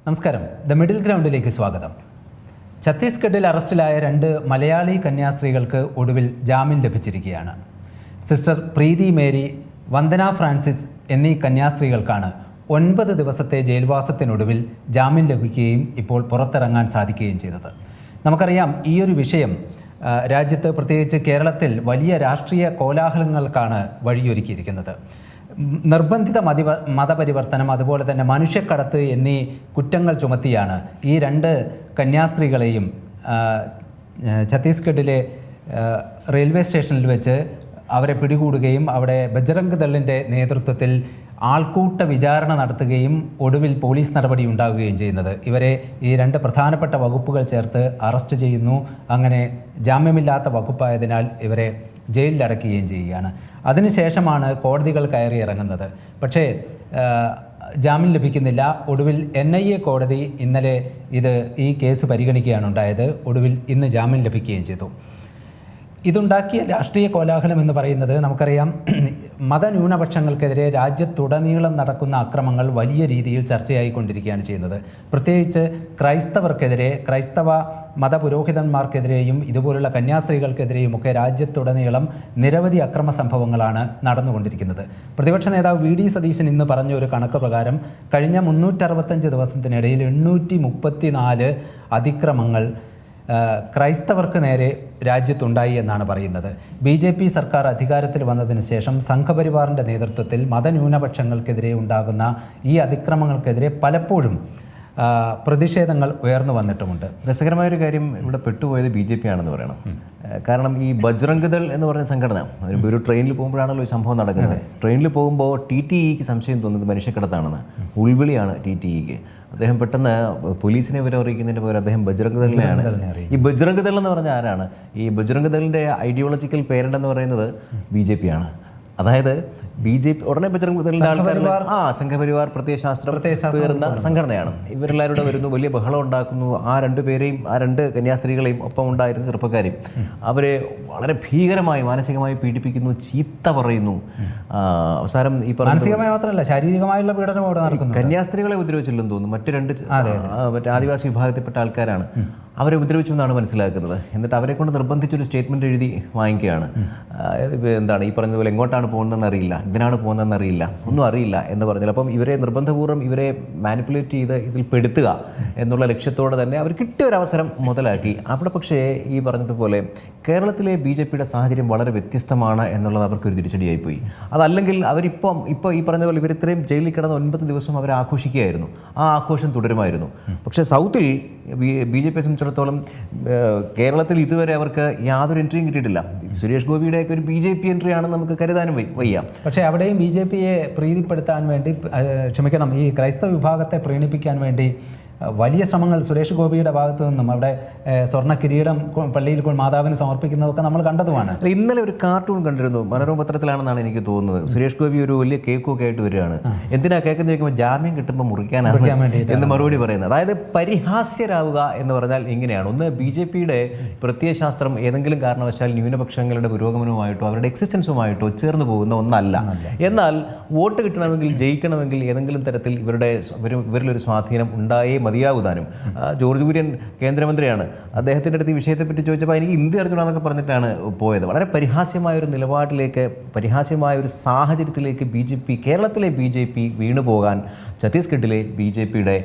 നമസ്കാരം. The middle ഗ്രൗണ്ടിലേക്ക് സ്വാഗതം. ഛത്തീസ്ഗഡിൽ അറസ്റ്റിലായ 2 മലയാളി കന്യാസ്ത്രീകൾക്ക് ഒടുവിൽ ജാമ്യം ലഭിച്ചിരിക്കുകയാണ്. സിസ്റ്റർ പ്രീതി മേരി, വന്ദന ഫ്രാൻസിസ് എന്നീ കന്യാസ്ത്രീകൾക്കാണ് 9 ദിവസത്തെ ജയിൽവാസത്തിനൊടുവിൽ ജാമ്യം ലഭിക്കുകയും ഇപ്പോൾ പുറത്തിറങ്ങാൻ സാധിക്കുകയും ചെയ്തത്. നമുക്കറിയാം, ഈ ഒരു വിഷയം രാജ്യത്ത്, പ്രത്യേകിച്ച് കേരളത്തിൽ വലിയ രാഷ്ട്രീയ കോലാഹലങ്ങൾക്കാണ് വഴിയൊരുക്കിയിരിക്കുന്നത്. നിർബന്ധിത മതപരിവർത്തനം, അതുപോലെ തന്നെ മനുഷ്യക്കടത്ത് എന്നീ കുറ്റങ്ങൾ ചുമത്തിയാണ് ഈ 2 കന്യാസ്ത്രീകളെയും ഛത്തീസ്ഗഡിലെ റെയിൽവേ സ്റ്റേഷനിൽ വെച്ച് അവരെ പിടികൂടുകയും അവിടെ ബജ്രംഗ് ദളിൻ്റെ നേതൃത്വത്തിൽ ആൾക്കൂട്ട വിചാരണ നടത്തുകയും ഒടുവിൽ പോലീസ് നടപടി ഉണ്ടാകുകയും ചെയ്യുന്നത്. ഇവരെ ഈ 2 പ്രധാനപ്പെട്ട വകുപ്പുകൾ ചേർത്ത് അറസ്റ്റ് ചെയ്യുന്നു. അങ്ങനെ ജാമ്യമില്ലാത്ത വകുപ്പായതിനാൽ ഇവരെ ജയിലിലടക്കുകയും ചെയ്യുകയാണ്. അതിനുശേഷമാണ് കോടതികൾ കയറി ഇറങ്ങുന്നത്. പക്ഷേ ജാമ്യം ലഭിക്കുന്നില്ല. ഒടുവിൽ NIA കോടതി ഇന്നലെ ഈ കേസ് പരിഗണിക്കുകയാണ് ഉണ്ടായത്. ഒടുവിൽ ഇന്ന് ജാമ്യം ലഭിക്കുകയും ചെയ്തു. ഇതുണ്ടാക്കിയ രാഷ്ട്രീയ കോലാഹലം എന്ന് പറയുന്നത് നമുക്കറിയാം, മതന്യൂനപക്ഷങ്ങൾക്കെതിരെ രാജ്യത്തുടനീളം നടക്കുന്ന അക്രമങ്ങൾ വലിയ രീതിയിൽ ചർച്ചയായിക്കൊണ്ടിരിക്കുകയാണ് ചെയ്യുന്നത്. പ്രത്യേകിച്ച് ക്രൈസ്തവർക്കെതിരെ, ക്രൈസ്തവ മതപുരോഹിതന്മാർക്കെതിരെയും ഇതുപോലുള്ള കന്യാസ്ത്രീകൾക്കെതിരെയും ഒക്കെ രാജ്യത്തുടനീളം നിരവധി അക്രമ സംഭവങ്ങളാണ് നടന്നുകൊണ്ടിരിക്കുന്നത്. പ്രതിപക്ഷ നേതാവ് VD സതീശൻ ഇന്ന് പറഞ്ഞ ഒരു കണക്ക് പ്രകാരം കഴിഞ്ഞ 365 ദിവസത്തിനിടയിൽ 834 അതിക്രമങ്ങൾ ക്രൈസ്തവർക്ക് നേരെ രാജ്യത്തുണ്ടായി എന്നാണ് പറയുന്നത്. BJP സർക്കാർ അധികാരത്തിൽ വന്നതിന് ശേഷം സംഘപരിവാറിൻ്റെ നേതൃത്വത്തിൽ മതന്യൂനപക്ഷങ്ങൾക്കെതിരെ ഉണ്ടാകുന്ന ഈ അതിക്രമങ്ങൾക്കെതിരെ പലപ്പോഴും പ്രതിഷേധങ്ങൾ ഉയർന്നു വന്നിട്ടുമുണ്ട്. രസകരമായൊരു കാര്യം, ഇവിടെ പെട്ടുപോയത് BJP ആണെന്ന് പറയണം. കാരണം ഈ ബജ്രംഗ് ദൾ എന്ന് പറഞ്ഞ സംഘടന ഒരു ട്രെയിനിൽ പോകുമ്പോഴാണല്ലോ ഈ സംഭവം നടക്കുന്നത്. ട്രെയിനിൽ പോകുമ്പോൾ TTEക്ക് സംശയം തോന്നുന്നത് മനുഷ്യക്കടത്താണെന്ന്. ഉൾവിളിയാണ് TTEക്ക്. അദ്ദേഹം പെട്ടെന്ന് പോലീസിനെ വിവരം അറിയിക്കുന്നതിൻ്റെ പകരം അദ്ദേഹം ബജ്രംഗ് ദളിനെയാണ്. ഈ ബജ്രംഗ് ദൾ എന്ന് പറഞ്ഞാൽ ആരാണ്? ഈ ബജ്രംഗ് ദളിൻ്റെ ഐഡിയോളജിക്കൽ പേരന്റ് എന്ന് പറയുന്നത് BJP ആണ്. അതായത് BJP ഉടനെ ബജ്രംഗ് ദളിൻ്റെ ആൾക്കാർ സംഘപരിവാർ പ്രത്യയശാസ്ത്രം പേർന്ന സംഘടനയാണ്. ഇവരെല്ലാവരും വരുന്നു, വലിയ ബഹളം ഉണ്ടാക്കുന്നു. ആ 2 പേരെയും, ആ 2 കന്യാസ്ത്രീകളെയും ഒപ്പം ഉണ്ടായിരുന്ന ചെറുപ്പക്കാരെയും അവരെ വളരെ ഭീകരമായി മാനസികമായി പീഡിപ്പിക്കുന്നു, ചീത്ത പറയുന്നു. അവസാനം ഈ മാനസികമായി മാത്രമല്ല, ശാരീരികമായുള്ള പീഡനം അവിടെ നടക്കുന്നു. കന്യാസ്ത്രീകളെ ഉപദ്രവിച്ചില്ലെന്ന് തോന്നുന്നു. മറ്റു 2 മറ്റേ ആദിവാസി വിഭാഗത്തിൽപ്പെട്ട ആൾക്കാരാണ് അവരെ ഉപദ്രവിച്ചു എന്നാണ് മനസ്സിലാക്കുന്നത്. എന്നിട്ട് അവരെ കൊണ്ട് നിർബന്ധിച്ചൊരു സ്റ്റേറ്റ്മെൻറ്റ് എഴുതി വാങ്ങിക്കുകയാണ്. എന്താണ് ഈ പറഞ്ഞതുപോലെ എങ്ങോട്ടാണ് പോകുന്നതെന്ന് അറിയില്ല, ഇതിനാണ് പോകുന്നതെന്ന് അറിയില്ല, ഒന്നും അറിയില്ല എന്ന് പറഞ്ഞാൽ, അപ്പം ഇവരെ നിർബന്ധപൂർവ്വം ഇവരെ മാനിപ്പുലേറ്റ് ചെയ്ത് ഇതിൽ പെടുത്തുക എന്നുള്ള ലക്ഷ്യത്തോടെ തന്നെ അവർ കിട്ടിയ ഒരു അവസരം മുതലാക്കി. അവിടെ പക്ഷേ ഈ പറഞ്ഞതുപോലെ കേരളത്തിലെ BJPയുടെ സാഹചര്യം വളരെ വ്യത്യസ്തമാണ് എന്നുള്ളത് അവർക്കൊരു തിരിച്ചടിയായിപ്പോയി. അതല്ലെങ്കിൽ ഇപ്പോൾ ഈ പറഞ്ഞ പോലെ ഇവരിത്രയും ജയിലിൽ കിടന്ന 9 ദിവസം അവർ ആഘോഷിക്കുകയായിരുന്നു. ആ ആഘോഷം തുടരുമായിരുന്നു. പക്ഷേ സൗത്തിൽ BJP സംബന്ധിച്ചിടത്തോളം കേരളത്തിൽ ഇതുവരെ അവർക്ക് യാതൊരു എൻട്രിയും കിട്ടിയിട്ടില്ല. സുരേഷ് ഗോപിയുടെയൊക്കെ ഒരു BJP എൻട്രി ആണെന്ന് നമുക്ക് കരുതാനും വയ്യ. പക്ഷേ അവിടെയും BJPയെ പ്രീതിപ്പെടുത്താൻ വേണ്ടി, ഈ ക്രൈസ്തവ വിഭാഗത്തെ പ്രീണിപ്പിക്കാൻ വേണ്ടി വലിയ ശ്രമങ്ങൾ സുരേഷ് ഗോപിയുടെ ഭാഗത്തു നിന്നും, അവിടെ സ്വർണ്ണ കിരീടം പള്ളിയിൽ മാതാവിന് സമർപ്പിക്കുന്നതൊക്കെ നമ്മൾ കണ്ടതുമാണ്. ഇന്നലെ ഒരു കാർട്ടൂൺ കണ്ടിരുന്നു, മനോരമ പത്രത്തിലാണെന്നാണ് എനിക്ക് തോന്നുന്നത്. സുരേഷ് ഗോപി ഒരു വലിയ കേക്കൊക്കെ ആയിട്ട് വരികയാണ്. എന്തിനാ കേക്കെന്ന് ചോദിക്കുമ്പോൾ ജാമ്യം കിട്ടുമ്പോൾ മുറിക്കാനാണ് എന്ന് മറുപടി പറയുന്നത്. അതായത് പരിഹാസ്യരാവുക എന്ന് പറഞ്ഞാൽ ഇങ്ങനെയാണ്. ഒന്ന്, BJPയുടെ പ്രത്യയശാസ്ത്രം ഏതെങ്കിലും കാരണവശാൽ ന്യൂനപക്ഷങ്ങളുടെ പുരോഗമനവുമായിട്ടോ അവരുടെ എക്സിസ്റ്റൻസുമായിട്ടോ ചേർന്ന് പോകുന്ന ഒന്നല്ല. എന്നാൽ വോട്ട് കിട്ടണമെങ്കിൽ, ജയിക്കണമെങ്കിൽ ഏതെങ്കിലും തരത്തിൽ ഇവരിലൊരു സ്വാധീനം ഉണ്ടായേ മതിയാകുതാനും. ജോർജ് കുര്യൻ കേന്ദ്രമന്ത്രിയാണ്. അദ്ദേഹത്തിൻ്റെ അടുത്ത് ഈ വിഷയത്തെപ്പറ്റി ചോദിച്ചപ്പോൾ എനിക്ക് ഹിന്ദി അറിഞ്ഞൂടാന്നൊക്കെ പറഞ്ഞിട്ടാണ് പോയത്. വളരെ പരിഹാസ്യമായൊരു നിലപാടിലേക്ക്, പരിഹാസ്യമായൊരു സാഹചര്യത്തിലേക്ക് കേരളത്തിലെ BJP വീണുപോകാൻ ഛത്തീസ്ഗഡിലെ BJPയുടെ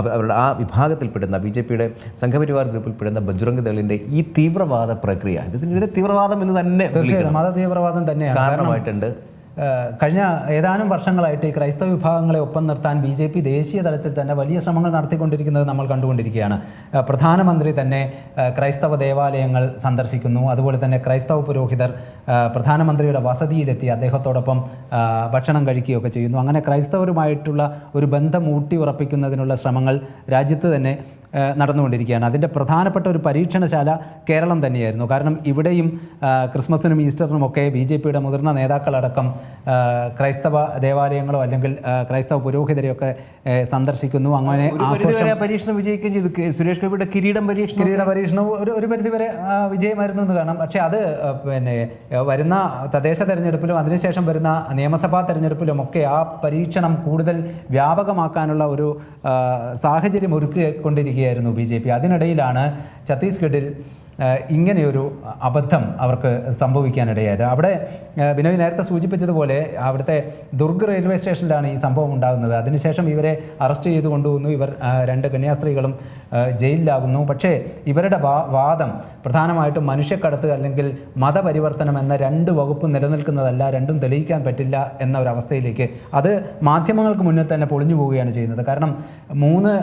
അവരുടെ ആ വിഭാഗത്തിൽപ്പെടുന്ന BJPയുടെ സംഘപരിവാർ ഗ്രൂപ്പിൽപ്പെടുന്ന ബജ്രംഗ് ദളിൻ്റെ ഈ തീവ്രവാദ പ്രക്രിയ, ഇതിന് തീവ്രവാദം എന്ന് തന്നെ മത തീവ്രവാദം തന്നെയാണ് കാരണമായിട്ടുണ്ട്. കഴിഞ്ഞ ഏതാനും വർഷങ്ങളായിട്ട് ഈ ക്രൈസ്തവ വിഭാഗങ്ങളെ ഒപ്പം നിർത്താൻ BJP ദേശീയ തലത്തിൽ തന്നെ വലിയ ശ്രമങ്ങൾ നടത്തിക്കൊണ്ടിരിക്കുന്നത് നമ്മൾ കണ്ടുകൊണ്ടിരിക്കുകയാണ്. പ്രധാനമന്ത്രി തന്നെ ക്രൈസ്തവ ദേവാലയങ്ങൾ സന്ദർശിക്കുന്നു. അതുപോലെ തന്നെ ക്രൈസ്തവ പുരോഹിതർ പ്രധാനമന്ത്രിയുടെ വസതിയിലെത്തി അദ്ദേഹത്തോടൊപ്പം ഭക്ഷണം കഴിക്കുകയൊക്കെ ചെയ്യുന്നു. അങ്ങനെ ക്രൈസ്തവരുമായിട്ടുള്ള ഒരു ബന്ധം ഊട്ടി ഉറപ്പിക്കുന്നതിനുള്ള ശ്രമങ്ങൾ രാജ്യത്ത് തന്നെ നടന്നുകൊണ്ടിരിക്കുകയാണ്. അതിൻ്റെ പ്രധാനപ്പെട്ട ഒരു പരീക്ഷണശാല കേരളം തന്നെയായിരുന്നു. കാരണം ഇവിടെയും ക്രിസ്മസിനും ഈസ്റ്ററിനുമൊക്കെ BJPയുടെ മുതിർന്ന നേതാക്കളടക്കം ക്രൈസ്തവ ദേവാലയങ്ങളോ അല്ലെങ്കിൽ ക്രൈസ്തവ പുരോഹിതരെയൊക്കെ സന്ദർശിക്കുന്നു. അങ്ങനെ പരീക്ഷണം വിജയിക്കുകയും ചെയ്തു. സുരേഷ് ഗോപിയുടെ കിരീട പരീക്ഷണവും ഒരു പരിധിവരെ വിജയമായിരുന്നു എന്ന് കാണാം. പക്ഷേ അത് പിന്നെ വരുന്ന തദ്ദേശ തെരഞ്ഞെടുപ്പിലും അതിനുശേഷം വരുന്ന നിയമസഭാ തെരഞ്ഞെടുപ്പിലുമൊക്കെ ആ പരീക്ഷണം കൂടുതൽ വ്യാപകമാക്കാനുള്ള ഒരു സാഹചര്യം ഒരുക്കിക്കൊണ്ടിരിക്കുകയായിരുന്നു BJP. അതിനിടയിലാണ് ഛത്തീസ്ഗഡിൽ ഇങ്ങനെയൊരു അബദ്ധം അവർക്ക് സംഭവിക്കാനിടയായത്. അവിടെ ബിനോയ് നേരത്തെ സൂചിപ്പിച്ചതുപോലെ അവിടുത്തെ ദുർഗ് റെയിൽവേ സ്റ്റേഷനിലാണ് ഈ സംഭവം ഉണ്ടാകുന്നത്. അതിനുശേഷം ഇവരെ അറസ്റ്റ് ചെയ്ത് കൊണ്ടുവന്നു. ഇവർ 2 കന്യാസ്ത്രീകളും ജയിലിലാകുന്നു. പക്ഷേ ഇവരുടെ വാദം പ്രധാനമായിട്ടും മനുഷ്യക്കടത്ത് അല്ലെങ്കിൽ മതപരിവർത്തനം എന്ന 2 വകുപ്പ് നിലനിൽക്കുന്നതല്ല, രണ്ടും തെളിയിക്കാൻ പറ്റില്ല എന്ന ഒരവസ്ഥയിലേക്ക് അത് മാധ്യമങ്ങൾക്ക് മുന്നിൽ തന്നെ പൊളിഞ്ഞു പോവുകയാണ് ചെയ്യുന്നത്. കാരണം 3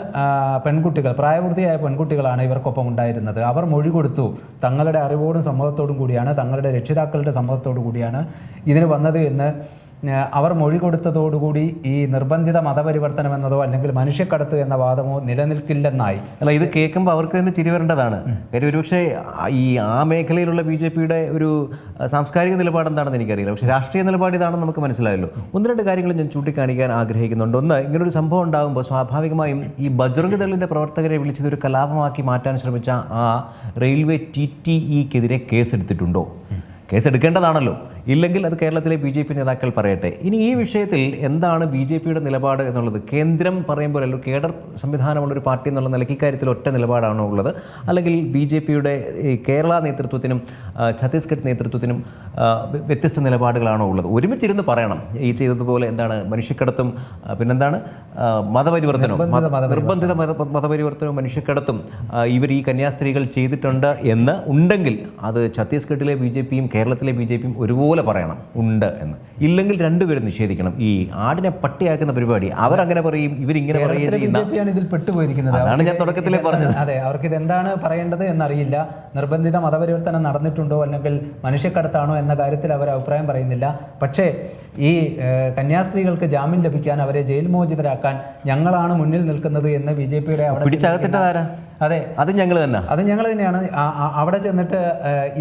പെൺകുട്ടികൾ, പ്രായപൂർത്തിയായ പെൺകുട്ടികളാണ് ഇവർക്കൊപ്പം ഉണ്ടായിരുന്നത്. അവർ മൊഴി കൊടുത്തു. തങ്ങളുടെ അറിവോടും സമ്മതത്തോടും കൂടിയാണ്, തങ്ങളുടെ രക്ഷിതാക്കളുടെ സമ്മതത്തോടു കൂടിയാണ് ഇതിന് വന്നത് എന്ന് അവർ മൊഴി കൊടുത്തതോടുകൂടി ഈ നിർബന്ധിത മതപരിവർത്തനം എന്നതോ അല്ലെങ്കിൽ മനുഷ്യക്കടത്ത് എന്ന വാദമോ നിലനിൽക്കില്ലെന്നായി. അല്ല, ഇത് കേൾക്കുമ്പോൾ അവർക്ക് തന്നെ ചിരി വരേണ്ടതാണ്. കാര്യം ഒരുപക്ഷെ ഈ ആ മേഖലയിലുള്ള BJPയുടെ ഒരു സാംസ്കാരിക നിലപാട് എന്താണെന്ന് എനിക്കറിയില്ല. പക്ഷേ രാഷ്ട്രീയ നിലപാട് ഇതാണെന്ന് നമുക്ക് മനസ്സിലായല്ലോ. 1-2 കാര്യങ്ങൾ ഞാൻ ചൂണ്ടിക്കാണിക്കാൻ ആഗ്രഹിക്കുന്നുണ്ട്. ഒന്ന്, ഇങ്ങനൊരു സംഭവം ഉണ്ടാകുമ്പോൾ സ്വാഭാവികമായും ഈ ബജ്റംഗ് ദളിൻ്റെ പ്രവർത്തകരെ വിളിച്ചത് ഒരു കലാപമാക്കി മാറ്റാൻ ശ്രമിച്ച ആ റെയിൽവേ TTEക്കെതിരെ കേസെടുത്തിട്ടുണ്ടോ? കേസെടുക്കേണ്ടതാണല്ലോ. ഇല്ലെങ്കിൽ അത് കേരളത്തിലെ BJP നേതാക്കൾ പറയട്ടെ. ഇനി ഈ വിഷയത്തിൽ എന്താണ് BJPയുടെ നിലപാട് എന്നുള്ളത് കേന്ദ്രം പറയുമ്പോൾ ഒരു കേഡർ സംവിധാനമുള്ളൊരു പാർട്ടി എന്നുള്ള നിലയ്ക്ക് ഇക്കാര്യത്തിൽ ഒറ്റ നിലപാടാണോ ഉള്ളത്? അല്ലെങ്കിൽ BJPയുടെ ഈ കേരള നേതൃത്വത്തിനും ഛത്തീസ്ഗഡ് നേതൃത്വത്തിനും വ്യത്യസ്ത നിലപാടുകളാണോ ഉള്ളത്? ഒരുമിച്ചിരുന്ന് പറയണം. ഈ ചെയ്തതുപോലെ എന്താണ് മനുഷ്യക്കടത്തും പിന്നെന്താണ് മതപരിവർത്തനവും, നിർബന്ധിത മതപരിവർത്തനവും മനുഷ്യക്കടത്തും ഇവർ ഈ കന്യാസ്ത്രീകൾ ചെയ്തിട്ടുണ്ട് എന്ന് ഉണ്ടെങ്കിൽ അത് ഛത്തീസ്ഗഡിലെ BJPയും കേരളത്തിലെ BJPയും ഒരുപോലെ പറയണം ഉണ്ട് എന്ന്. ഇല്ലെങ്കിൽ രണ്ടുപേരും നിഷേധിക്കണം. ഈ ആടിനെ പട്ടിയാക്കുന്ന പരിപാടി അവരങ്ങനെ പറയും, ഇവരിങ്ങനെ പറയുകയും ചെയ്യുന്ന BJPയാണ് ഇതിൽ പെട്ടുപോയിരിക്കുന്നത്. അതാണ് ഞാൻ തുടക്കത്തിലേ പറഞ്ഞത്. അതെ, അവർക്ക് ഇതെന്താണ് പറയേണ്ടത് എന്നറിയില്ല. നിർബന്ധിത മതപരിവർത്തനം നടന്നിട്ടുണ്ടോ അല്ലെങ്കിൽ മനുഷ്യക്കടത്താണോ എന്ന കാര്യത്തിൽ അവർ അഭിപ്രായം പറയുന്നില്ല. പക്ഷേ ഈ കന്യാസ്ത്രീകൾക്ക് ജാമ്യം ലഭിക്കാൻ, അവരെ ജയിൽ മോചിതരാക്കാൻ ഞങ്ങളാണ് മുന്നിൽ നിൽക്കുന്നത് എന്ന് BJPയുടെ അവിടെ പിടിച്ചകത്തിട്ടതാരാ? അതെ, അത് ഞങ്ങൾ തന്നെയാണ്. അവിടെ ചെന്നിട്ട്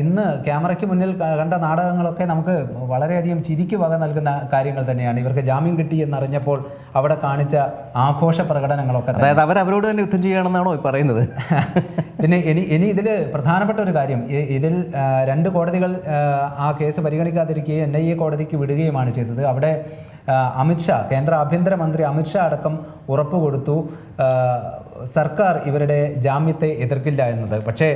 ഇന്ന് ക്യാമറയ്ക്ക് മുന്നിൽ കണ്ട നാടകങ്ങളൊക്കെ നമുക്ക് വളരെയധികം ചിരിക്ക് വക നൽകുന്ന കാര്യങ്ങൾ തന്നെയാണ്. ഇവർക്ക് ജാമ്യം കിട്ടി എന്നറിഞ്ഞപ്പോൾ അവിടെ കാണിച്ച ആഘോഷ പ്രകടനങ്ങളൊക്കെ, അതായത് അവരവരോട് തന്നെ യുദ്ധം ചെയ്യുകയാണെന്നാണോ പറയുന്നത്? പിന്നെ ഇനി ഇതിൽ പ്രധാനപ്പെട്ട ഒരു കാര്യം, ഇതിൽ 2 കോടതികൾ ആ കേസ് പരിഗണിക്കാതിരിക്കുകയും NIA കോടതിക്ക് വിടുകയുമാണ് ചെയ്തത്. അവിടെ അമിത്ഷാ, കേന്ദ്ര ആഭ്യന്തരമന്ത്രി അമിത്ഷാ അടക്കം ഉറപ്പ് കൊടുത്തു സർക്കാർ ഇവരുടെ ജാമ്യത്തെ എതിർക്കില്ല എന്നത്. പക്ഷേ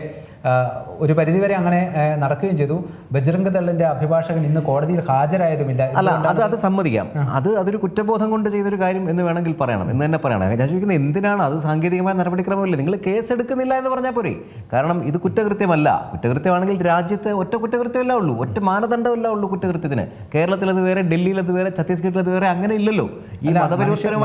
ഒരു പരിധിവരെ അങ്ങനെ നടക്കുകയും ചെയ്തു. ബജ്റംഗ് ദളിൻ്റെ അഭിഭാഷകൻ ഇന്ന് കോടതിയിൽ ഹാജരായതുമില്ല. അല്ല, അത് സമ്മതിക്കാം. അതൊരു കുറ്റബോധം കൊണ്ട് ചെയ്തൊരു കാര്യം എന്ന് വേണമെങ്കിൽ പറയണം, എന്ന് തന്നെ പറയണം. ഞാൻ ചോദിക്കുന്നത് എന്തിനാണ് അത്? സാങ്കേതികമായ നടപടിക്രമമല്ലേ? നിങ്ങൾ കേസ് എടുക്കുന്നില്ല എന്ന് പറഞ്ഞാൽ പോരെ. കാരണം ഇത് കുറ്റകൃത്യമല്ല. കുറ്റകൃത്യമാണെങ്കിൽ രാജ്യത്ത് ഒറ്റ കുറ്റകൃത്യമല്ല ഉള്ളൂ, ഒറ്റ മാനദണ്ഡമല്ല ഉള്ളൂ കുറ്റകൃത്യത്തിന്. കേരളത്തിൽ അത് വേറെ, ഡൽഹിയിൽ അത് വേറെ, ഛത്തീസ്ഗഡിൽ അത് വേറെ, അങ്ങനെ ഇല്ലല്ലോ. ഈ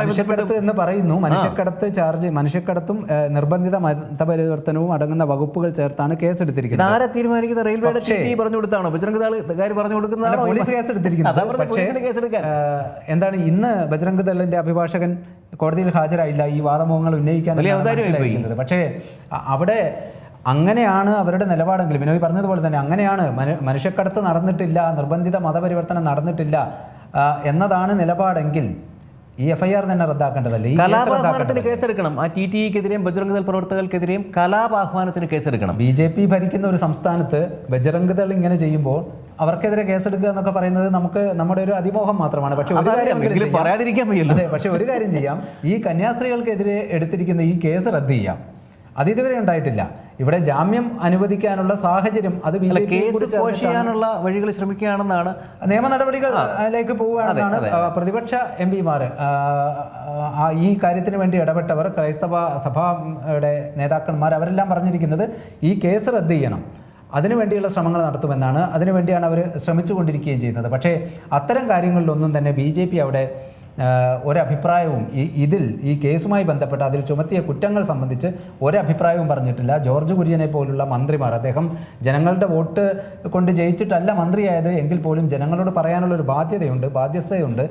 മനുഷ്യക്കടത്ത് എന്ന് പറയുന്നു. മനുഷ്യക്കടത്ത് ചാർജ്, മനുഷ്യക്കടത്തും നിർബന്ധിത മതപരിവർത്തനവും അടങ്ങുന്ന വകുപ്പുകൾ ചേർത്താണ് കേസെടുത്തിരിക്കുന്നത്. ആരെ തീരുമാനിക്കുന്നത്? റെയിൽവേയുടെ പറഞ്ഞു കൊടുത്താണോ? ബജ്റംഗ് ദൾ പറഞ്ഞു കൊടുക്കുന്നതാണോ? പോലീസ് കേസെടുത്തിരിക്കുന്നത്. എന്താണ് ഇന്ന് ബജ്റംഗ് ദളിന്റെ അഭിഭാഷകൻ കോടതിയിൽ ഹാജരായില്ല ഈ വാദമുഖങ്ങൾ ഉന്നയിക്കാൻ. പക്ഷേ അവിടെ അങ്ങനെയാണ് അവരുടെ നിലപാടെങ്കിൽ ബിനോയ് പറഞ്ഞതുപോലെ തന്നെ അങ്ങനെയാണ്. മനുഷ്യക്കടത്ത് നടന്നിട്ടില്ല, നിർബന്ധിത മതപരിവർത്തനം നടന്നിട്ടില്ല എന്നതാണ് നിലപാടെങ്കിൽ ഈ FIR തന്നെ റദ്ദാക്കേണ്ടതല്ലേ? കലാപാഹ്വാനത്തിന് കേസെടുക്കണം. ആ TTEക്കെതിരെയും ബജ്റംഗ് ദൾ പ്രവർത്തകർക്കെതിരെയും കലാപാഹ്വാനത്തിന് കേസെടുക്കണം. BJP ഭരിക്കുന്ന ഒരു സംസ്ഥാനത്ത് ബജ്റംഗ് ദൾ ഇങ്ങനെ ചെയ്യുമ്പോൾ അവർക്കെതിരെ കേസെടുക്കുക എന്നൊക്കെ പറയുന്നത് നമ്മുടെ ഒരു അതിമോഹം മാത്രമാണ്. പക്ഷേ ഒരു കാര്യം പറയാതിരിക്കാൻ വയ്യല്ലോ. പക്ഷെ ഒരു കാര്യം ചെയ്യാം, ഈ കന്യാസ്ത്രീകൾക്കെതിരെ എടുത്തിരിക്കുന്ന ഈ കേസ് റദ്ദ് ചെയ്യാം. അത് ഇതുവരെ ഉണ്ടായിട്ടില്ല. ഇവിടെ ജാമ്യം അനുവദിക്കാനുള്ള സാഹചര്യം അത് ചെയ്യാനുള്ള വഴികൾ ശ്രമിക്കുകയാണെന്നാണ്, നിയമ നടപടികളിലേക്ക് പോവുകയാണെന്നാണ് പ്രതിപക്ഷ MP-മാർ, ഈ കാര്യത്തിന് വേണ്ടി ഇടപെട്ടവർ, ക്രൈസ്തവ സഭയുടെ നേതാക്കന്മാർ, അവരെല്ലാം പറഞ്ഞിരിക്കുന്നത് ഈ കേസ് റദ്ദ് ചെയ്യണം, അതിനുവേണ്ടിയുള്ള ശ്രമങ്ങൾ നടത്തുമെന്നാണ്. അതിനുവേണ്ടിയാണ് അവർ ശ്രമിച്ചുകൊണ്ടിരിക്കുകയും ചെയ്യുന്നത്. പക്ഷേ അത്തരം കാര്യങ്ങളിലൊന്നും തന്നെ BJP അവിടെ ഒരഭിപ്രായവും ഈ കേസുമായി ബന്ധപ്പെട്ട് അതിൽ ചുമത്തിയ കുറ്റങ്ങൾ സംബന്ധിച്ച് ഒരഭിപ്രായവും പറഞ്ഞിട്ടില്ല. ജോർജ് കുര്യനെ പോലുള്ള മന്ത്രിമാർ, അദ്ദേഹം ജനങ്ങളുടെ വോട്ട് കൊണ്ട് ജയിച്ചിട്ടല്ല മന്ത്രിയായത് എങ്കിൽ പോലും ജനങ്ങളോട് പറയാനുള്ളൊരു ബാധ്യതയുണ്ട്, ബാധ്യസ്ഥതയുണ്ട്.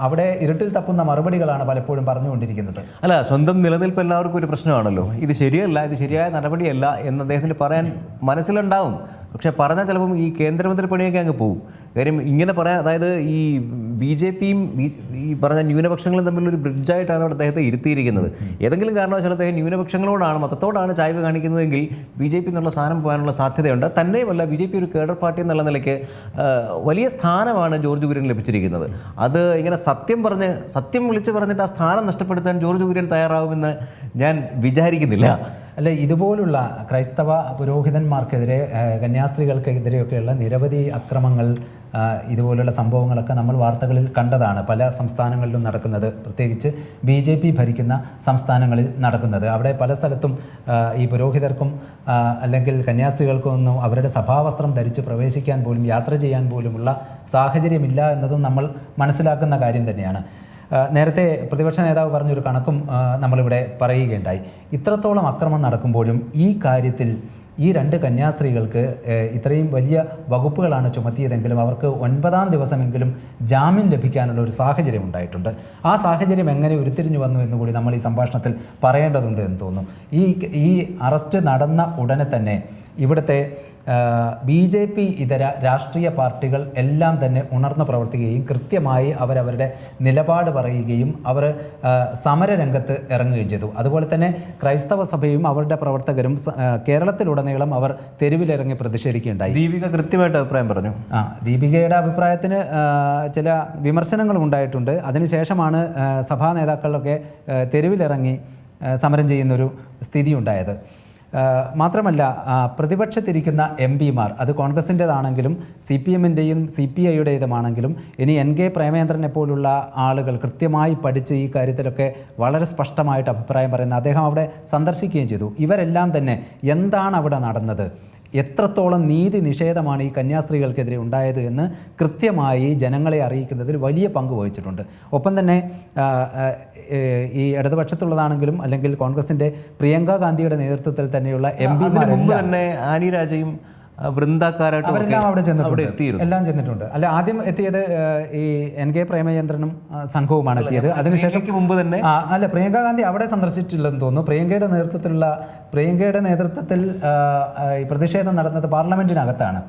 അവിടെ ഇരുട്ടിൽ തപ്പുന്ന മറുപടികളാണ് പലപ്പോഴും പറഞ്ഞുകൊണ്ടിരിക്കുന്നത്. അല്ല, സ്വന്തം നിലനിൽപ്പ് എല്ലാവർക്കും ഒരു പ്രശ്നമാണല്ലോ. ഇത് ശരിയല്ല, ഇത് ശരിയായ നടപടിയല്ല എന്ന് അദ്ദേഹത്തിന് പറയാൻ മനസ്സിലുണ്ടാവും. പക്ഷേ പറഞ്ഞാൽ ചിലപ്പം ഈ കേന്ദ്രമന്ത്രി പണിയൊക്കെ അങ്ങ് പോകും. കാര്യം ഇങ്ങനെ പറയാൻ, അതായത് ഈ BJPയും ഈ പറഞ്ഞ ന്യൂനപക്ഷങ്ങളും തമ്മിലൊരു ബ്രിഡ്ജായിട്ടാണ് അവിടെ അദ്ദേഹത്തെ ഇരുത്തിയിരിക്കുന്നത്. ഏതെങ്കിലും കാരണവശാൽ അദ്ദേഹം ന്യൂനപക്ഷങ്ങളോടാണ്, മതത്തോടാണ് ചായ്വ് കാണിക്കുന്നതെങ്കിൽ BJP എന്നുള്ള സ്ഥാനം പോകാനുള്ള സാധ്യതയുണ്ട്. തന്നെയുമല്ല, BJP ഒരു കേഡർ പാർട്ടി എന്നുള്ള നിലയ്ക്ക് വലിയ സ്ഥാനമാണ് ജോർജ് കുര്യൻ ലഭിച്ചിരിക്കുന്നത്. അത് ഇങ്ങനെ സത്യം വിളിച്ച് പറഞ്ഞിട്ട് ആ സ്ഥാനം നഷ്ടപ്പെടുത്താൻ ജോർജ് കുര്യൻ തയ്യാറാവുമെന്ന് ഞാൻ വിചാരിക്കുന്നില്ല. അല്ല, ഇതുപോലുള്ള ക്രൈസ്തവ പുരോഹിതന്മാർക്കെതിരെ, കന്യാസ്ത്രീകൾക്കെതിരെയൊക്കെയുള്ള നിരവധി അക്രമങ്ങൾ, ഇതുപോലുള്ള സംഭവങ്ങളൊക്കെ നമ്മൾ വാർത്തകളിൽ കണ്ടതാണ്. പല സംസ്ഥാനങ്ങളിലും നടക്കുന്നത്, പ്രത്യേകിച്ച് BJP ഭരിക്കുന്ന സംസ്ഥാനങ്ങളിൽ നടക്കുന്നത്. അവിടെ പല സ്ഥലത്തും ഈ പുരോഹിതർക്കും അല്ലെങ്കിൽ കന്യാസ്ത്രീകൾക്കും ഒന്നും അവരുടെ സഭാവസ്ത്രം ധരിച്ച് പ്രവേശിക്കാൻ പോലും, യാത്ര ചെയ്യാൻ പോലുമുള്ള സാഹചര്യമില്ല എന്നതും നമ്മൾ മനസ്സിലാക്കുന്ന കാര്യം തന്നെയാണ്. നേരത്തെ പ്രതിപക്ഷ നേതാവ് പറഞ്ഞൊരു കണക്കും നമ്മളിവിടെ പറയുകയുണ്ടായി. ഇത്രത്തോളം അക്രമം നടക്കുമ്പോഴും ഈ കാര്യത്തിൽ ഈ 2 കന്യാസ്ത്രീകൾക്ക് ഇത്രയും വലിയ വകുപ്പുകളാണ് ചുമത്തിയതെങ്കിലും അവർക്ക് 9-ാം ദിവസമെങ്കിലും ജാമ്യം ലഭിക്കാനുള്ള ഒരു സാഹചര്യം ഉണ്ടായിട്ടുണ്ട്. ആ സാഹചര്യം എങ്ങനെ ഉരുത്തിരിഞ്ഞു വന്നു എന്നുകൂടി നമ്മൾ ഈ സംഭാഷണത്തിൽ പറയേണ്ടതുണ്ട് എന്ന് തോന്നുന്നു. ഈ അറസ്റ്റ് നടന്ന ഉടനെ തന്നെ ഇവിടുത്തെ BJP ഇതര രാഷ്ട്രീയ പാർട്ടികൾ എല്ലാം തന്നെ ഉണർന്ന് പ്രവർത്തിക്കുകയും കൃത്യമായി അവരവരുടെ നിലപാട് പറയുകയും അവർ സമരരംഗത്ത് ഇറങ്ങുകയും ചെയ്തു. അതുപോലെ തന്നെ ക്രൈസ്തവ സഭയും അവരുടെ പ്രവർത്തകരും കേരളത്തിലുടനീളം അവർ തെരുവിലിറങ്ങി പ്രതിഷേധിക്കുകയുണ്ടായി. ദീപിക കൃത്യമായിട്ട് അഭിപ്രായം പറഞ്ഞു. ദീപികയുടെ അഭിപ്രായത്തിന് ചില വിമർശനങ്ങളും ഉണ്ടായിട്ടുണ്ട്. അതിനുശേഷമാണ് സഭാ നേതാക്കളൊക്കെ തെരുവിലിറങ്ങി സമരം ചെയ്യുന്നൊരു സ്ഥിതി ഉണ്ടായത്. മാത്രമല്ല, പ്രതിപക്ഷത്തിരിക്കുന്ന MP-മാർ, അത് കോൺഗ്രസിൻ്റേതാണെങ്കിലും CPM-ൻ്റെയും CPI-യുടേതുമാണെങ്കിലും, ഇനി NK പ്രേമചന്ദ്രനെ പോലുള്ള ആളുകൾ കൃത്യമായി പഠിച്ച് ഈ കാര്യത്തിലൊക്കെ വളരെ സ്പഷ്ടമായിട്ട് അഭിപ്രായം പറയുന്ന അദ്ദേഹം അവിടെ സന്ദർശിക്കുകയും ചെയ്തു. ഇവരെല്ലാം തന്നെ എന്താണ് അവിടെ നടന്നത്, എത്രത്തോളം നീതി നിഷേധമാണ് ഈ കന്യാസ്ത്രീകൾക്കെതിരെ ഉണ്ടായത് എന്ന് കൃത്യമായി ജനങ്ങളെ അറിയിക്കുന്നതിൽ വലിയ പങ്ക് വഹിച്ചിട്ടുണ്ട്. ഒപ്പം തന്നെ ഈ ഇടതുപക്ഷത്തുള്ളതാണെങ്കിലും അല്ലെങ്കിൽ കോൺഗ്രസിൻ്റെ പ്രിയങ്ക ഗാന്ധിയുടെ നേതൃത്വത്തിൽ തന്നെയുള്ള MP-മാരെല്ലാം തന്നെ ആനി രാജയും അവരെല്ലാം അവിടെ ചെന്നിട്ടുണ്ട്, എല്ലാം ചെന്നിട്ടുണ്ട്. അല്ല, ആദ്യം എത്തിയത് ഈ NK പ്രേമചന്ദ്രനും സംഘവുമാണ് എത്തിയത്. അതിനുശേഷം മുമ്പ് തന്നെ അല്ല, പ്രിയങ്ക ഗാന്ധി അവിടെ സന്ദർശിച്ചില്ലെന്ന് തോന്നുന്നു. പ്രിയങ്കയുടെ നേതൃത്വത്തിൽ ഈ പ്രതിഷേധം നടന്നത് പാർലമെന്റിനകത്താണ്.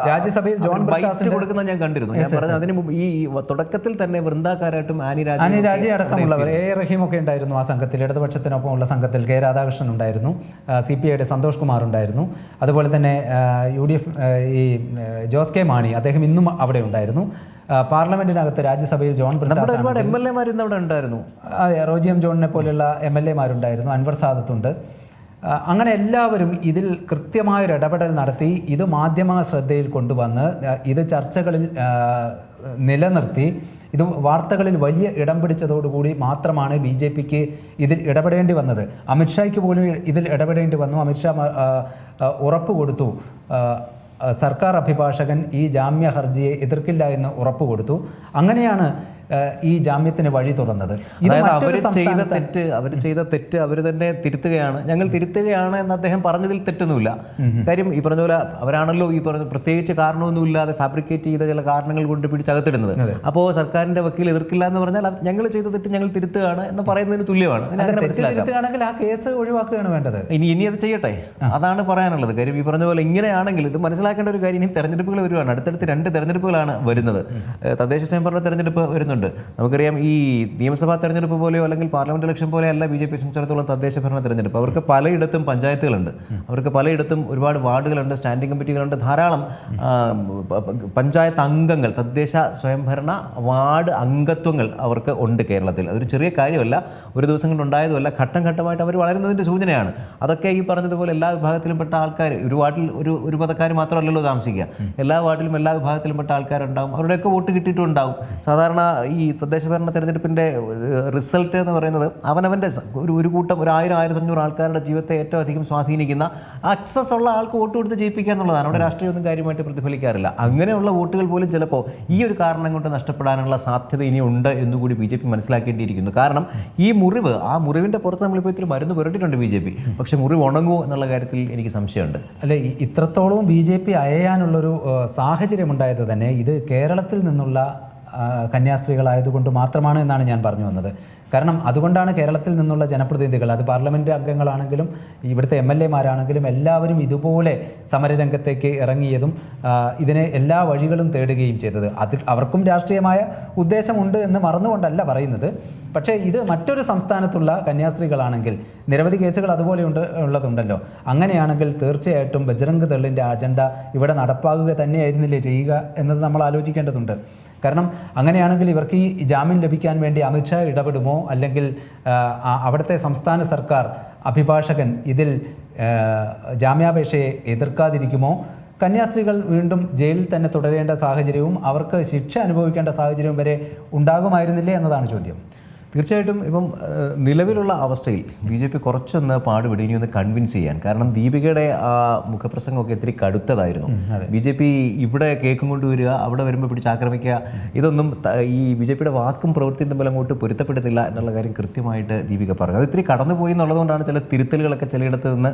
രാജ്യസഭയിൽ ജോൺ കൊടുക്കുന്ന ഞാൻ കണ്ടിരുന്നു. ഞാൻ പറഞ്ഞ അതിന് മുമ്പ് ഈ തുടക്കത്തിൽ തന്നെ വൃന്ദാകാരായിട്ടും ആനി രാജ അടക്കമുള്ളവർ, റഹീം ഒക്കെ ഉണ്ടായിരുന്നു ആ സംഘത്തിൽ. ഇടതുപക്ഷത്തിനൊപ്പമുള്ള സംഘത്തിൽ K രാധാകൃഷ്ണൻ ഉണ്ടായിരുന്നു, CPI-യുടെ സന്തോഷ് കുമാർ ഉണ്ടായിരുന്നു, അതുപോലെ തന്നെ UDF ഈ ജോസ് കെ മാണി, അദ്ദേഹം ഇന്നും അവിടെ ഉണ്ടായിരുന്നു. പാർലമെന്റിനകത്ത് രാജ്യസഭയിൽ ജോൺ ബ്രിട്ടാസ്, അതെ, റോജി M. ജോണിനെ പോലെയുള്ള MLA-മാരുണ്ടായിരുന്നു, അൻവർ സാദത്തുണ്ട്. അങ്ങനെ എല്ലാവരും ഇതിൽ കൃത്യമായൊരു ഇടപെടൽ നടത്തി ഇത് മാധ്യമ ശ്രദ്ധയിൽ കൊണ്ടുവന്ന് ഇത് ചർച്ചകളിൽ നിലനിർത്തി ഇത് വാർത്തകളിൽ വലിയ ഇടം പിടിച്ചതോടുകൂടി മാത്രമാണ് BJPക്ക് ഇതിൽ ഇടപെടേണ്ടി വന്നത്. അമിത്ഷായ്ക്ക് പോലും ഇതിൽ ഇടപെടേണ്ടി വന്നു. അമിത്ഷാ ഉറപ്പ് കൊടുത്തു, സർക്കാർ അഭിഭാഷകൻ ഈ ജാമ്യ ഹർജിയെ എതിർക്കില്ല എന്ന് ഉറപ്പ് കൊടുത്തു. അങ്ങനെയാണ് ഈ ജാമ്യത്തിന് വഴി തുറന്നത്. അവർ ചെയ്ത തെറ്റ് അവർ തന്നെ തിരുത്തുകയാണ്, ഞങ്ങൾ തിരുത്തുകയാണ് എന്ന് അദ്ദേഹം പറഞ്ഞതിൽ തെറ്റൊന്നുമില്ല. കാര്യം ഈ പറഞ്ഞ പോലെ അവരാണല്ലോ ഈ പറഞ്ഞ പ്രത്യേകിച്ച് കാരണമൊന്നുമില്ലാതെ ഫാബ്രിക്കേറ്റ് ചെയ്ത ചില കാരണങ്ങൾ കൊണ്ട് പിടിച്ചകത്തിടുന്നത്. അപ്പോൾ സർക്കാരിന്റെ വക്കീൽ എതിർക്കില്ല എന്ന് പറഞ്ഞാൽ ഞങ്ങൾ ചെയ്ത തെറ്റ് ഞങ്ങൾ തിരുത്തുകയാണ് എന്ന് പറയുന്നതിന് തുല്യമാണ്. തിരുത്തുകയാണെങ്കിൽ ആ കേസ് ഒഴിവാക്കുകയാണ് വേണ്ടത്. ഇനി അത് ചെയ്യട്ടെ, അതാണ് പറയാനുള്ളത്. കാര്യം ഈ പറഞ്ഞ പോലെ ഇങ്ങനെയാണെങ്കിൽ ഇത് മനസ്സിലാക്കേണ്ട ഒരു കാര്യം, ഇനി തെരഞ്ഞെടുപ്പുകൾ വരുവാണ്. അടുത്തടുത്ത് 2 തെരഞ്ഞെടുപ്പുകളാണ് വരുന്നത്. തദ്ദേശ സ്വയംഭരണ തെരഞ്ഞെടുപ്പ് വരുന്നുണ്ട്. നമുക്കറിയാം, ഈ നിയമസഭാ തെരഞ്ഞെടുപ്പ് പോലെയോ അല്ലെങ്കിൽ പാർലമെന്റ് ഇലക്ഷൻ പോലെയല്ല BJP സംബന്ധിച്ചിടത്തോളം തദ്ദേശ ഭരണ തെരഞ്ഞെടുപ്പ്. അവർക്ക് പലയിടത്തും പഞ്ചായത്തുകളുണ്ട്, അവർക്ക് പലയിടത്തും ഒരുപാട് വാർഡുകളുണ്ട്, സ്റ്റാൻഡിംഗ് കമ്മിറ്റികളുണ്ട്, ധാരാളം പഞ്ചായത്ത് അംഗങ്ങൾ, തദ്ദേശ സ്വയംഭരണ വാർഡ് അംഗത്വങ്ങൾ അവർക്ക് ഉണ്ട് കേരളത്തിൽ. അതൊരു ചെറിയ കാര്യമല്ല, ഒരു ദിവസം കൊണ്ട് ഉണ്ടായതുമല്ല, ഘട്ടം ഘട്ടമായിട്ട് അവർ വളരുന്നതിൻ്റെ സൂചനയാണ്. അതൊക്കെ ഈ പറഞ്ഞതുപോലെ എല്ലാ വിഭാഗത്തിലും പെട്ട ആൾക്കാർ, ഒരു വാർഡിൽ ഒരു മതക്കാർ മാത്രമല്ലല്ലോ താമസിക്കുക, എല്ലാ വാർഡിലും എല്ലാ വിഭാഗത്തിലും പെട്ട ആൾക്കാരുണ്ടാവും, അവരുടെയൊക്കെ വോട്ട് കിട്ടിയിട്ടുണ്ടാവും. സാധാരണ ഈ തദ്ദേശ ഭരണ തെരഞ്ഞെടുപ്പിൻ്റെ റിസൾട്ട് എന്ന് പറയുന്നത് അവനവൻ്റെ ഒരു കൂട്ടം 1000-1500 ആൾക്കാരുടെ ജീവിതത്തെ ഏറ്റവും അധികം സ്വാധീനിക്കുന്ന ആക്സസ് ഉള്ള ആൾക്ക് വോട്ട് കൊടുത്ത് ജയിപ്പിക്കുക എന്നുള്ളതാണ്. അവിടെ രാഷ്ട്രീയമൊന്നും കാര്യമായിട്ട് പ്രതിഫലിക്കാറില്ല. അങ്ങനെയുള്ള വോട്ടുകൾ പോലും ചിലപ്പോൾ ഈ ഒരു കാരണം കൊണ്ട് നഷ്ടപ്പെടാനുള്ള സാധ്യത ഇനി ഉണ്ട് എന്നുകൂടി BJP മനസ്സിലാക്കേണ്ടിയിരിക്കുന്നു. കാരണം ഈ മുറിവ്, ആ മുറിവിൻ്റെ പുറത്ത് നമ്മളിപ്പോൾ ഇത്തിരി മരുന്ന് പുരട്ടിട്ടുണ്ട് BJP, പക്ഷേ മുറിവ് ഉണങ്ങുമോ എന്നുള്ള കാര്യത്തിൽ എനിക്ക് സംശയമുണ്ട്. അല്ലെ, ഇത്രത്തോളം BJP അയയാനുള്ളൊരു സാഹചര്യം ഉണ്ടായത് തന്നെ ഇത് കേരളത്തിൽ നിന്നുള്ള കന്യാസ്ത്രീകളായതുകൊണ്ട് മാത്രമാണ് എന്നാണ് ഞാൻ പറഞ്ഞു വന്നത്. കാരണം അതുകൊണ്ടാണ് കേരളത്തിൽ നിന്നുള്ള ജനപ്രതിനിധികൾ, അത് പാർലമെൻറ്റ് അംഗങ്ങളാണെങ്കിലും ഇവിടുത്തെ MLA-മാരാണെങ്കിലും എല്ലാവരും ഇതുപോലെ സമരരംഗത്തേക്ക് ഇറങ്ങിയതും ഇതിനെ എല്ലാ വഴികളും തേടുകയും ചെയ്തത്. അവർക്കും രാഷ്ട്രീയമായ ഉദ്ദേശമുണ്ട് എന്ന് മറന്നുകൊണ്ടല്ല പറയുന്നത്. പക്ഷേ ഇത് മറ്റൊരു സംസ്ഥാനത്തുള്ള കന്യാസ്ത്രീകളാണെങ്കിൽ, നിരവധി കേസുകൾ അതുപോലെ ഉള്ളതുണ്ടല്ലോ, അങ്ങനെയാണെങ്കിൽ തീർച്ചയായിട്ടും ബജ്റംഗ് ദളിൻ്റെ അജണ്ട ഇവിടെ നടപ്പാകുക തന്നെയായിരുന്നില്ലേ ചെയ്യുക എന്നത് നമ്മൾ ആലോചിക്കേണ്ടതുണ്ട്. കാരണം അങ്ങനെയാണെങ്കിൽ ഇവർക്ക് ഈ ജാമ്യം ലഭിക്കാൻ വേണ്ടി അമിത്ഷാ ഇടപെടുമോ, അല്ലെങ്കിൽ അവിടുത്തെ സംസ്ഥാന സർക്കാർ അഭിഭാഷകൻ ഇതിൽ ജാമ്യാപേക്ഷയെ എതിർക്കാതിരിക്കുമോ, കന്യാസ്ത്രീകൾ വീണ്ടും ജയിലിൽ തന്നെ തുടരേണ്ട സാഹചര്യവും അവർക്ക് ശിക്ഷ അനുഭവിക്കേണ്ട സാഹചര്യവും വരെ ഉണ്ടാകുമായിരുന്നില്ലേ എന്നതാണ് ചോദ്യം. തീർച്ചയായിട്ടും ഇപ്പം നിലവിലുള്ള അവസ്ഥയിൽ BJP കുറച്ചൊന്ന് പാടുപെടി ഇനി ഒന്ന് കൺവിൻസ് ചെയ്യാൻ. കാരണം ദീപികയുടെ ആ മുഖപ്രസംഗമൊക്കെ ഇത്തിരി കടുത്തതായിരുന്നു. BJP ഇവിടെ കേക്കും കൊണ്ടുവരിക, അവിടെ വരുമ്പോൾ പിടിച്ച് ആക്രമിക്കുക, ഇതൊന്നും ഈ BJPയുടെ വാക്കും പ്രവൃത്തിയും തമ്മിൽ അങ്ങോട്ട് പൊരുത്തപ്പെടുത്തില്ല എന്നുള്ള കാര്യം കൃത്യമായിട്ട് ദീപിക പറഞ്ഞു. അത് ഇത്തിരി കടന്നുപോയി എന്നുള്ളതുകൊണ്ടാണ് ചില തിരുത്തലുകളൊക്കെ ചിലയിടത്ത് നിന്ന്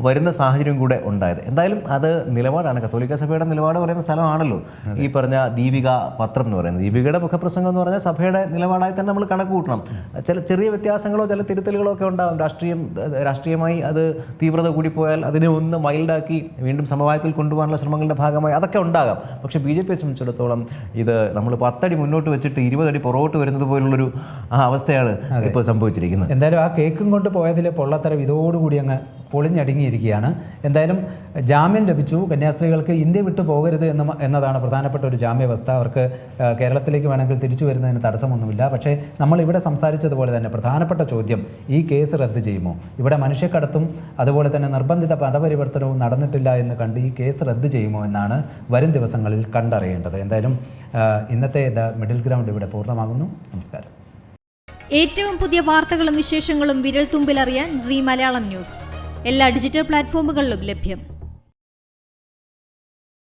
വരുന്ന സാഹചര്യം കൂടെ ഉണ്ടായത്. എന്തായാലും അത് നിലപാടാണ്, കത്തോലിക്ക സഭയുടെ നിലപാട് പറയുന്ന സ്ഥലമാണല്ലോ ഈ പറഞ്ഞ ദീപിക പത്രം എന്ന് പറയുന്നത്. ദീപികയുടെ മുഖപ്രസംഗം എന്ന് പറഞ്ഞാൽ സഭയുടെ നിലപാടായി തന്നെ നമ്മൾ കണക്ക് കൂട്ടണം. ചില ചെറിയ വ്യത്യാസങ്ങളോ ചില തിരുത്തലുകളോ ഒക്കെ ഉണ്ടാകും. രാഷ്ട്രീയമായി അത് തീവ്രത കൂടിപ്പോയാൽ അതിനെ ഒന്ന് മൈൽഡാക്കി വീണ്ടും സമവായത്തിൽ കൊണ്ടുപോകാനുള്ള ശ്രമങ്ങളുടെ ഭാഗമായി അതൊക്കെ ഉണ്ടാകാം. പക്ഷേ BJPയെ സംബന്ധിച്ചിടത്തോളം ഇത് നമ്മൾ 10 അടി മുന്നോട്ട് വെച്ചിട്ട് 20 അടി പുറകോട്ട് വരുന്നത് പോലുള്ളൊരു അവസ്ഥയാണ് ഇപ്പോൾ സംഭവിച്ചിരിക്കുന്നത്. എന്തായാലും ആ കേക്കും കൊണ്ട് പോയതിലെ പൊള്ളത്തരം ഇതോടുകൂടി അങ്ങ് പൊളിഞ്ഞടുങ്ങിയിരിക്കുകയാണ്. എന്തായാലും ജാമ്യം ലഭിച്ചു. കന്യാസ്ത്രീകൾക്ക് ഇന്ത്യ വിട്ടു പോകരുത് എന്നതാണ് പ്രധാനപ്പെട്ട ഒരു ജാമ്യവസ്ഥ. അവർക്ക് കേരളത്തിലേക്ക് വേണമെങ്കിൽ തിരിച്ചു വരുന്നതിന് തടസ്സമൊന്നുമില്ല. പക്ഷേ നമ്മളിവിടെ സംസാരിച്ചതുപോലെ തന്നെ പ്രധാനപ്പെട്ട ചോദ്യം, ഈ കേസ് റദ്ദ് ചെയ്യുമോ? ഇവിടെ മനുഷ്യക്കടത്തും അതുപോലെ തന്നെ നിർബന്ധിത മതപരിവർത്തനവും നടന്നിട്ടില്ല എന്ന് കണ്ട് ഈ കേസ് റദ്ദ് ചെയ്യുമോ എന്നാണ് വരും ദിവസങ്ങളിൽ കണ്ടറിയേണ്ടത്. എന്തായാലും ഇന്നത്തെ ദ മിഡിൽ ഗ്രൗണ്ട് ഇവിടെ പൂർണ്ണമാകുന്നു. നമസ്കാരം. ഏറ്റവും പുതിയ വാർത്തകളും വിശേഷങ്ങളും വിരൽ തുമ്പിലറിയാൻ സീ മലയാളം ന്യൂസ് എല്ലാ ഡിജിറ്റൽ പ്ലാറ്റ്ഫോമുകളിലും ലഭ്യം.